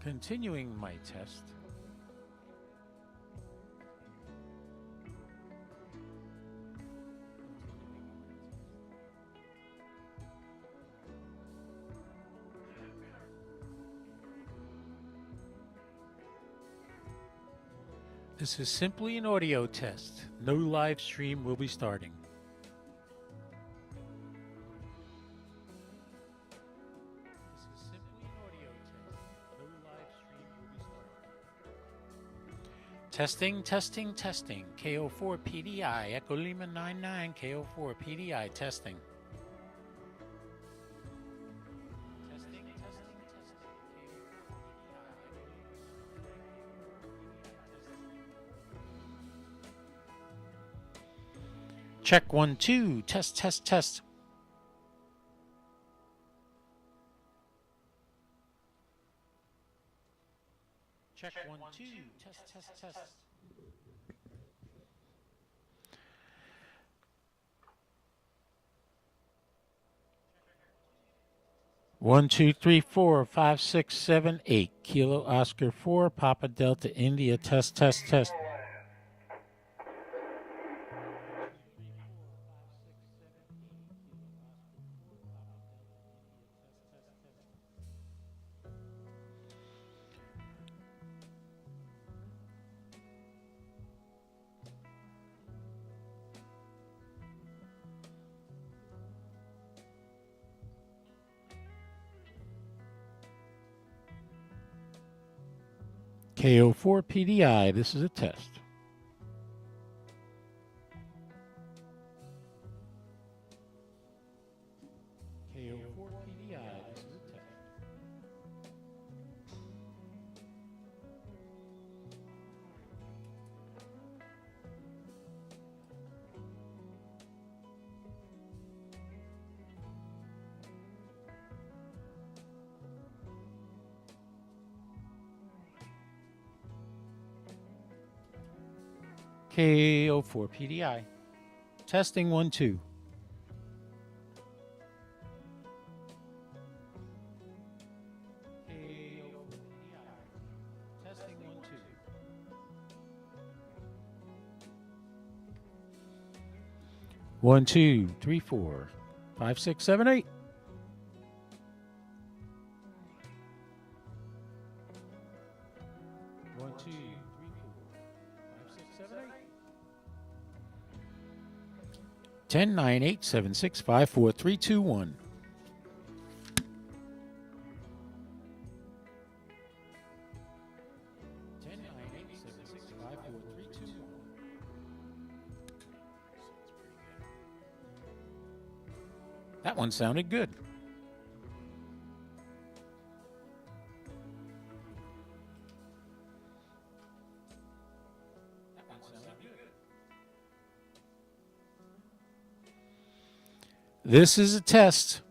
Continuing my test. This is simply an audio test. No live stream will be starting. This is simply an audio test. No live stream will be starting. Testing, testing, testing. KO4PDI, Echo Lima 99, KO4PDI testing. Testing, testing, testing. Check 1 2. Test, test, test. Check 1 2. Test, test, test. 1 2 3 4 5 6 7 8. Kilo Oscar 4 Papa Delta India. Test, test, test. KO4PDI, this is a test. KO4PDI, this is a test. KO4PDI. Testing 1 2. Testing 1 2. 1 2 3 4 5 6 7 8. 1 2 3 4 5 6 7 8. 10 9 8 7 6 5 4 3 2 1. That one sounded good. This is a test.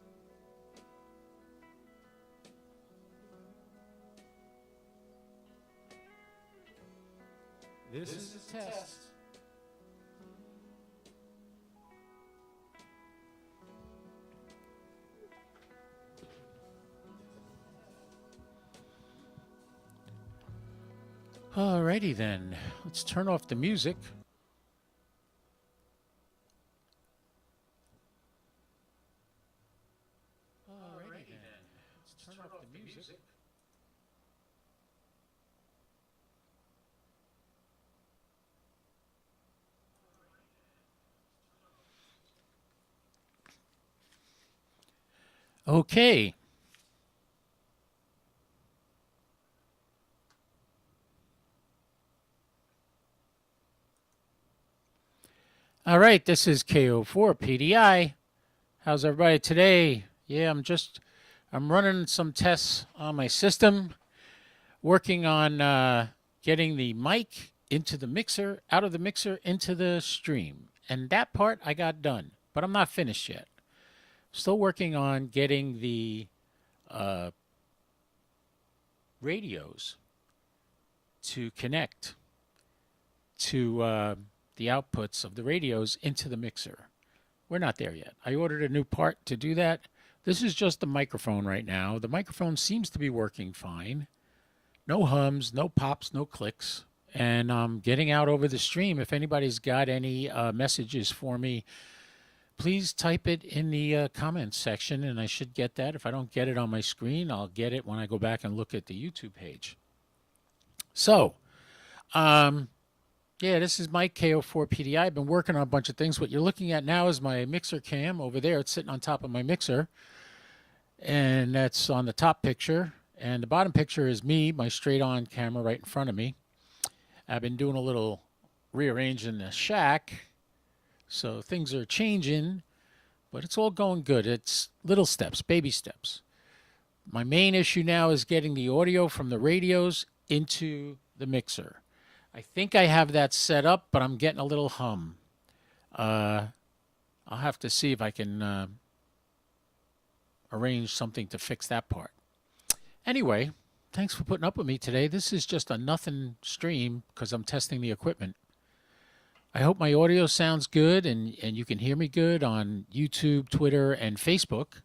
This is a test. Alrighty then, let's turn off the music. Alrighty then, let's turn off the music. Okay. All right, this is KO4PDI. How's everybody today? Yeah, I'm running some tests on my system, working on getting the mic into the mixer, out of the mixer into the stream. And that part I got done, but I'm not finished yet. Still working on getting the radios to connect to the outputs of the radios into the mixer. We're not there yet. I ordered a new part to do that. This is just the microphone right now. The microphone seems to be working fine. No hums, no pops, no clicks. And I'm getting out over the stream. If anybody's got any messages for me, please type it in the comments section, and I should get that. If I don't get it on my screen, I'll get it when I go back and look at the YouTube page. So, yeah, this is Mike, KO4PDI. I've been working on a bunch of things. What you're looking at now is my mixer cam over there. It's sitting on top of my mixer, and that's on the top picture. And the bottom picture is me, my straight-on camera right in front of me. I've been doing a little rearranging the shack, so things are changing, but it's all going good. It's little steps, baby steps. My main issue now is getting the audio from the radios into the mixer. I think I have that set up, but I'm getting a little hum. I'll have to see if I can arrange something to fix that part. Anyway, thanks for putting up with me today. This is just a nothing stream because I'm testing the equipment. I hope my audio sounds good and you can hear me good on YouTube, Twitter, and Facebook.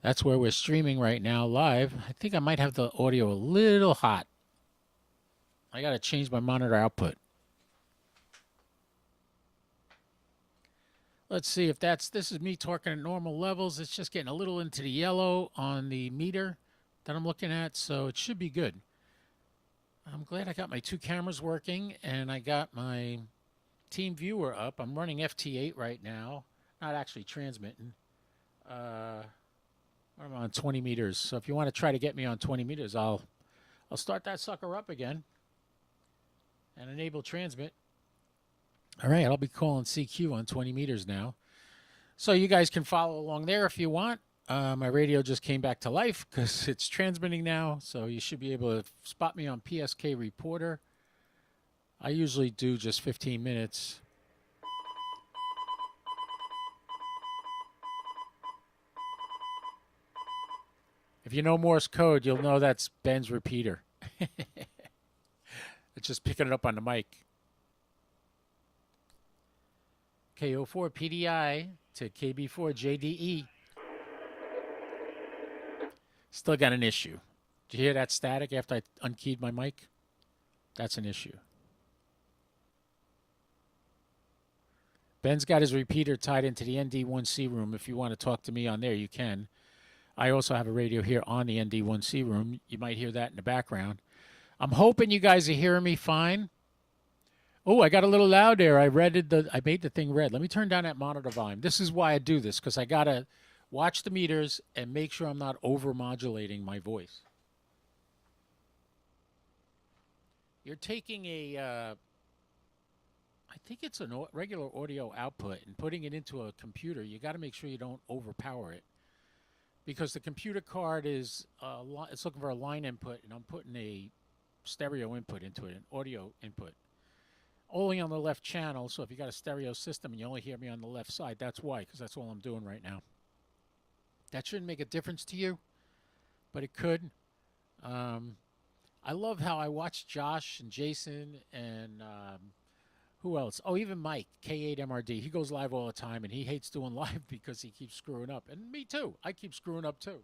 That's where we're streaming right now live. I think I might have the audio a little hot. I got to change my monitor output. Let's see if this is me talking at normal levels. It's just getting a little into the yellow on the meter that I'm looking at, so it should be good. I'm glad I got my two cameras working and I got my team viewer up. I'm running FT8 right now, not actually transmitting. I'm on 20 meters, so if you want to try to get me on 20 meters, I'll start that sucker up again and enable transmit. All right, I'll be calling CQ on 20 meters now. So you guys can follow along there if you want. My radio just came back to life because it's transmitting now, so you should be able to spot me on PSK Reporter. I usually do just 15 minutes. If you know Morse code, you'll know that's Ben's repeater. It's just picking it up on the mic. KO4PDI to KB4JDE. Still got an issue. Did you hear that static after I unkeyed my mic? That's an issue. Ben's got his repeater tied into the ND1C room. If you want to talk to me on there, you can. I also have a radio here on the ND1C room. You might hear that in the background. I'm hoping you guys are hearing me fine. Oh, I got a little loud there. I made the thing red. Let me turn down that monitor volume. This is why I do this, because I got to watch the meters and make sure I'm not over-modulating my voice. You're taking I think it's a regular audio output and putting it into a computer. You got to make sure you don't overpower it, because the computer card is it's looking for a line input, and I'm putting a stereo input into it, an audio input. Only on the left channel, so if you got a stereo system and you only hear me on the left side, that's why, because that's all I'm doing right now. That shouldn't make a difference to you, but it could. I love how I watch Josh and Jason and who else? Oh, even Mike, K8MRD. He goes live all the time, and he hates doing live because he keeps screwing up. And me too. I keep screwing up too.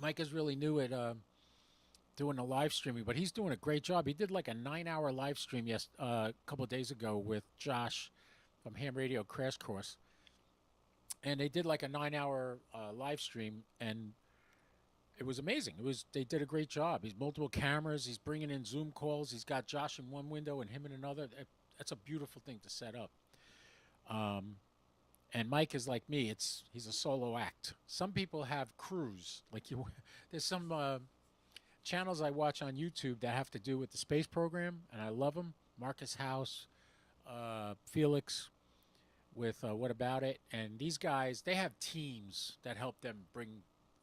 Mike is really new at doing the live streaming, but he's doing a great job. He did like a 9-hour live stream a couple of days ago with Josh from Ham Radio Crash Course. And they did like a 9-hour live stream, and it was amazing. They did a great job. He's multiple cameras. He's bringing in Zoom calls. He's got Josh in one window and him in another. That's a beautiful thing to set up. And Mike is like me. He's a solo act. Some people have crews. There's some channels I watch on YouTube that have to do with the space program, and I love them. Marcus House, Felix with What About It, and these guys, they have teams that help them bring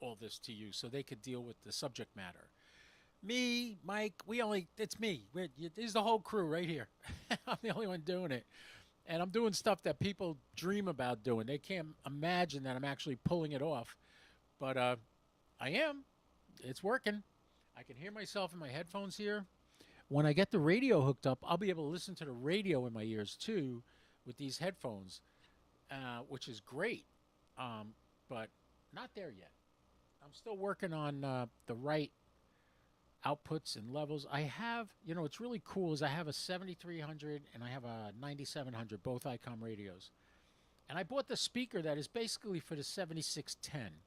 all this to you so they could deal with the subject matter. Me, Mike, it's me. There's the whole crew right here. I'm the only one doing it. And I'm doing stuff that people dream about doing. They can't imagine that I'm actually pulling it off. But I am. It's working. I can hear myself in my headphones here. When I get the radio hooked up, I'll be able to listen to the radio in my ears too with these headphones, which is great. But not there yet. I'm still working on the right outputs and levels. I have, what's really cool is I have a 7300 and I have a 9700, both ICOM radios. And I bought the speaker that is basically for the 7610.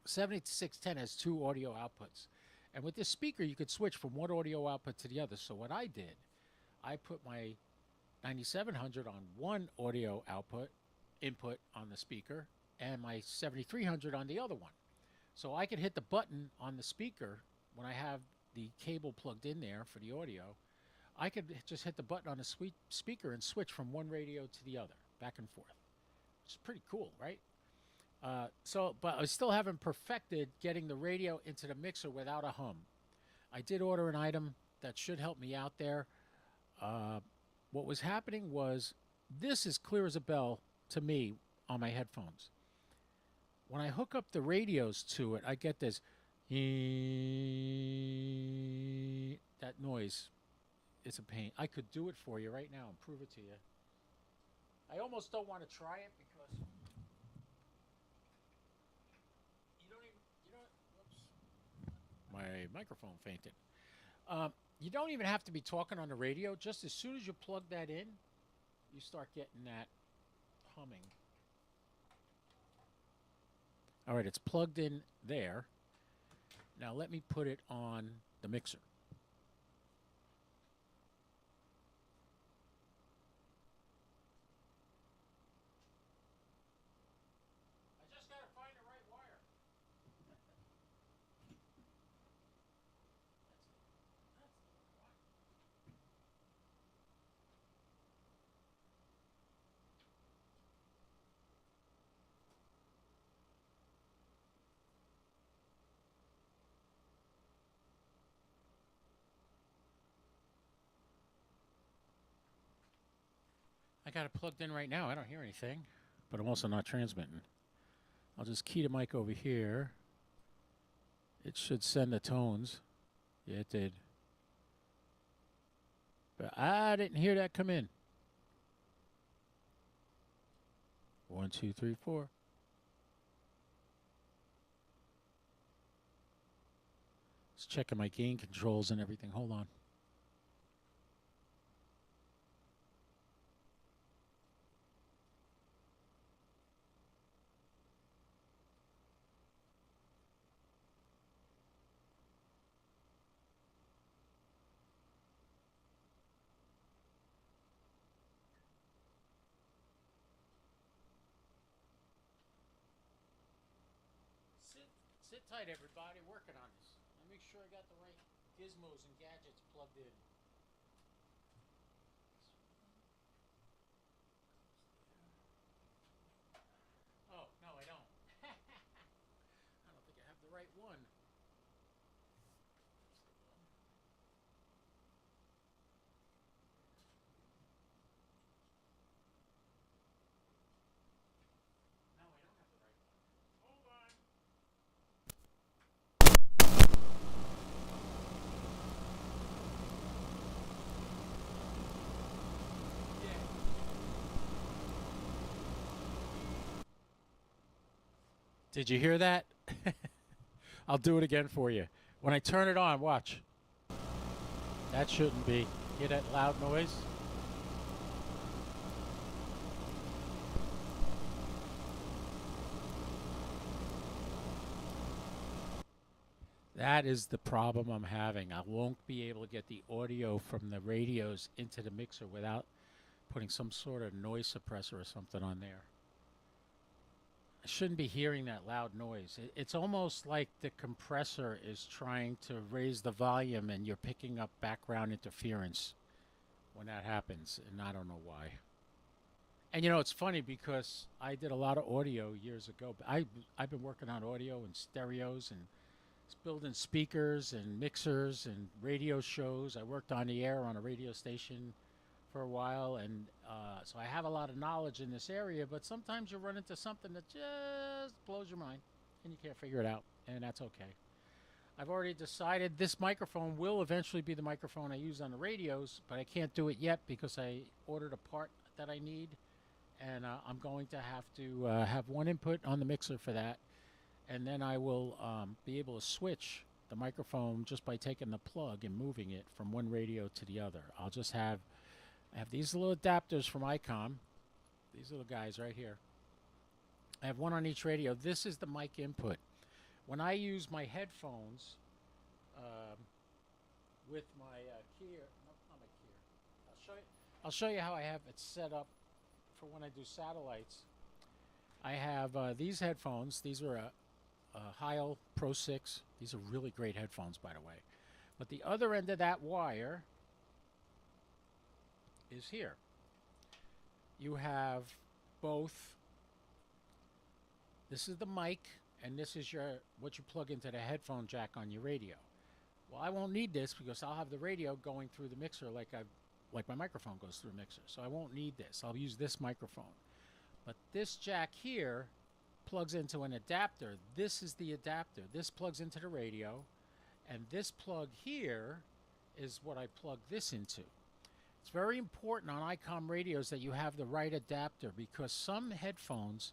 7610 has two audio outputs. And with this speaker, you could switch from one audio output to the other. So what I did, I put my 9700 on one audio input on the speaker, and my 7300 on the other one. So I could hit the button on the speaker when I have the cable plugged in there for the audio. I could just hit the button on the speaker and switch from one radio to the other, back and forth. It's pretty cool, right? But I still haven't perfected getting the radio into the mixer without a hum. I did order an item that should help me out there. What was happening was, this is clear as a bell to me on my headphones. When I hook up the radios to it, I get this that noise. It's a pain. I could do it for you right now and prove it to you. I almost don't want to try it because whoops, my microphone fainted. You don't even have to be talking on the radio. Just as soon as you plug that in, you start getting that humming. All right, it's plugged in there. Now let me put it on the mixer. I just got to find the right wire. I got it plugged in right now. I don't hear anything, but I'm also not transmitting. I'll just key the mic over here. It should send the tones. Yeah, it did. But I didn't hear that come in. 1, 2, 3, 4. Just checking my gain controls and everything. Hold on. Sit tight, everybody. Working on this. Let me make sure I got the right gizmos and gadgets plugged in. Oh, no, I don't. I don't think I have the right one. No, I don't have the right one. Hold on. Did you hear that? I'll do it again for you. When I turn it on, watch. That shouldn't be. Hear that loud noise? That is the problem I'm having. I won't be able to get the audio from the radios into the mixer without putting some sort of noise suppressor or something on there. I shouldn't be hearing that loud noise. It's almost like the compressor is trying to raise the volume and you're picking up background interference when that happens, and I don't know why. And it's funny because I did a lot of audio years ago. I've been working on audio and stereos and building speakers and mixers and radio shows. I worked on the air on a radio station for a while, and so I have a lot of knowledge in this area, but sometimes you run into something that just blows your mind and you can't figure it out, and that's okay. I've already decided this microphone will eventually be the microphone I use on the radios, but I can't do it yet because I ordered a part that I need, and I'm going to have to have one input on the mixer for that, and then I will be able to switch the microphone just by taking the plug and moving it from one radio to the other. I'll just have I have these little adapters from ICOM, these little guys right here. I have one on each radio. This is the mic input. When I use my headphones with my Keyer, no, not my Keyer. I'll show you how I have it set up for when I do satellites. I have these headphones. These are a Heil Pro 6. These are really great headphones, by the way. But the other end of that wire is here. You have both. This is the mic, and this is what you plug into the headphone jack on your radio. Well, I won't need this because I'll have the radio going through the mixer like my microphone goes through a mixer. So I won't need this. I'll use this microphone. But this jack here plugs into an adapter. This is the adapter. This plugs into the radio, and this plug here is what I plug this into. It's very important on ICOM radios that you have the right adapter, because some headphones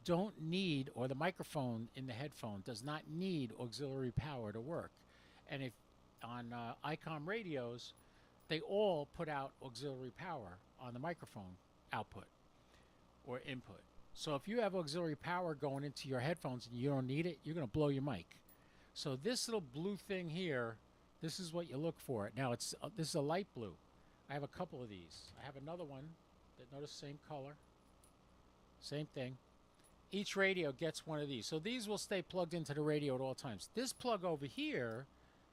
don't need, or the microphone in the headphone does not need auxiliary power to work. And if on ICOM radios, they all put out auxiliary power on the microphone output or input. So if you have auxiliary power going into your headphones and you don't need it, you're going to blow your mic. So this little blue thing here, this is what you look for. Now this is a light blue. I have a couple of these. I have another one that, notice, same color, same thing. Each radio gets one of these. So these will stay plugged into the radio at all times. This plug over here,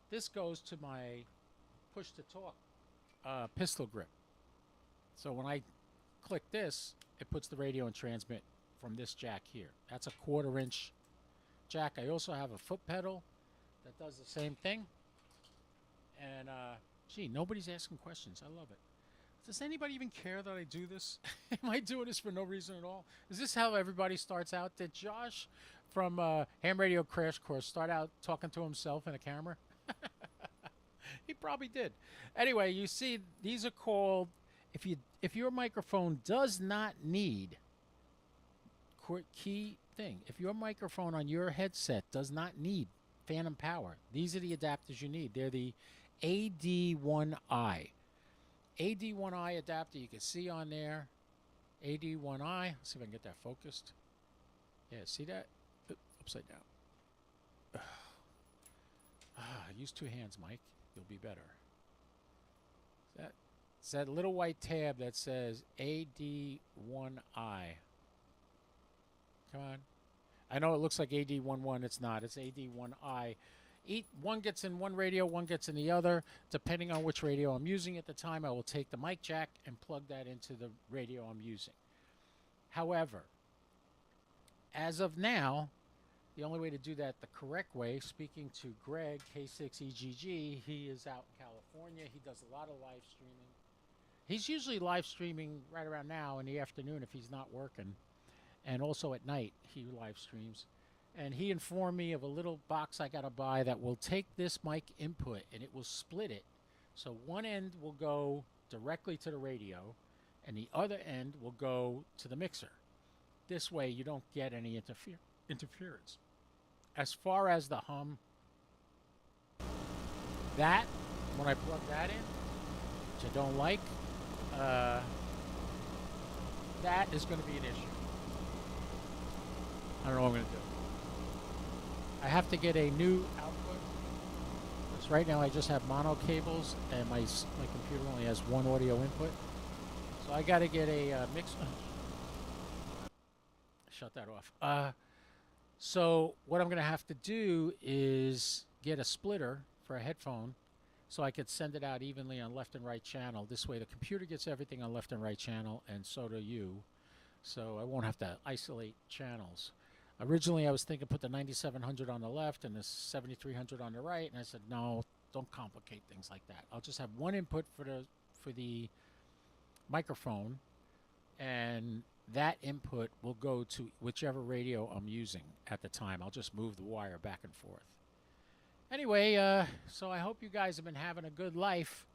this goes to my push-to-talk pistol grip. So when I click this, it puts the radio in transmit from this jack here. That's a 1/4 inch jack. I also have a foot pedal that does the same thing. And gee, nobody's asking questions. I love it. Does anybody even care that I do this? Am I doing this for no reason at all? Is this how everybody starts out? Did Josh from Ham Radio Crash Course start out talking to himself in a camera? He probably did. Anyway, you see, these are called, if your microphone does not need, key thing, if your microphone on your headset does not need phantom power, these are the adapters you need. They're the AD1i. AD1i adapter, you can see on there. AD1i. Let's see if I can get that focused. Yeah, see that? Upside down. Use 2 hands, Mike. You'll be better. It's that little white tab that says AD1i. Come on. I know it looks like AD11. It's not. It's AD1i. One gets in one radio, one gets in the other. Depending on which radio I'm using at the time, I will take the mic jack and plug that into the radio I'm using. However, as of now, the only way to do that the correct way, speaking to Greg, K6EGG, he is out in California. He does a lot of live streaming. He's usually live streaming right around now in the afternoon if he's not working. And also at night, he live streams. And he informed me of a little box I got to buy that will take this mic input and it will split it. So one end will go directly to the radio and the other end will go to the mixer. This way you don't get any interference. As far as the hum, that, when I plug that in, which I don't like, that is going to be an issue. I don't know what I'm going to do. I have to get a new output. Because right now I just have mono cables and my computer only has one audio input. So I got to get a mix. Shut that off. So what I'm going to have to do is get a splitter for a headphone so I could send it out evenly on left and right channel. This way the computer gets everything on left and right channel, and so do you. So I won't have to isolate channels. Originally I was thinking put the 9700 on the left and the 7300 on the right, and I said no, don't complicate things like that. I'll just have one input for the microphone, and that input will go to whichever radio I'm using at the time. I'll just move the wire back and forth. Anyway, so I hope you guys have been having a good life.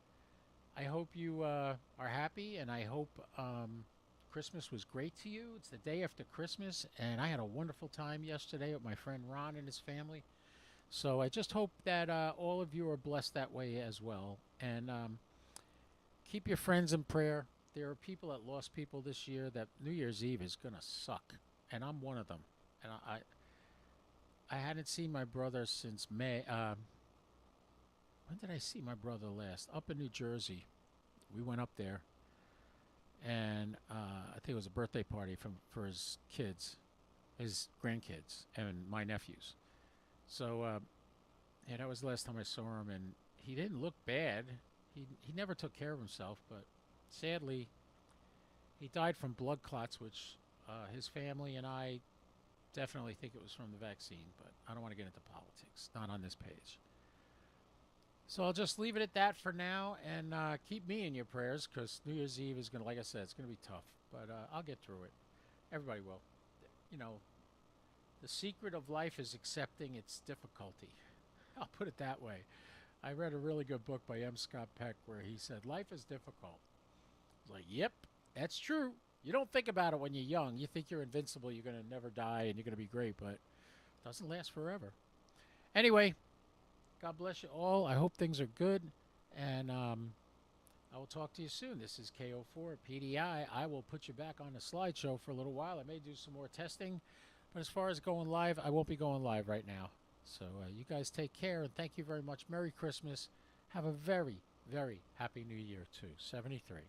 I hope you are happy, and I hope Christmas was great to you. It's the day after Christmas, and I had a wonderful time yesterday with my friend Ron and his family. So I just hope that all of you are blessed that way as well. And keep your friends in prayer. There are people that lost people this year that New Year's Eve is going to suck. And I'm one of them. And I hadn't seen my brother since May. When did I see my brother last? Up in New Jersey. We went up there. And I think it was a birthday party for his kids, his grandkids, and my nephews. So, yeah, that was the last time I saw him. And he didn't look bad. He never took care of himself, but sadly, he died from blood clots, which his family and I definitely think it was from the vaccine, but I don't want to get into politics, not on this page. So I'll just leave it at that for now, and keep me in your prayers, because New Year's Eve is going to, like I said, it's going to be tough, but I'll get through it. Everybody will. You know, the secret of life is accepting its difficulty. I'll put it that way. I read a really good book by M. Scott Peck where he said, life is difficult. I was like, yep, that's true. You don't think about it when you're young. You think you're invincible, you're going to never die, and you're going to be great, but it doesn't last forever. Anyway, God bless you all. I hope things are good, and I will talk to you soon. This is KO4PDI. I will put you back on the slideshow for a little while. I may do some more testing, but as far as going live, I won't be going live right now. So you guys take care, and thank you very much. Merry Christmas. Have a very, very happy New Year, too. 73.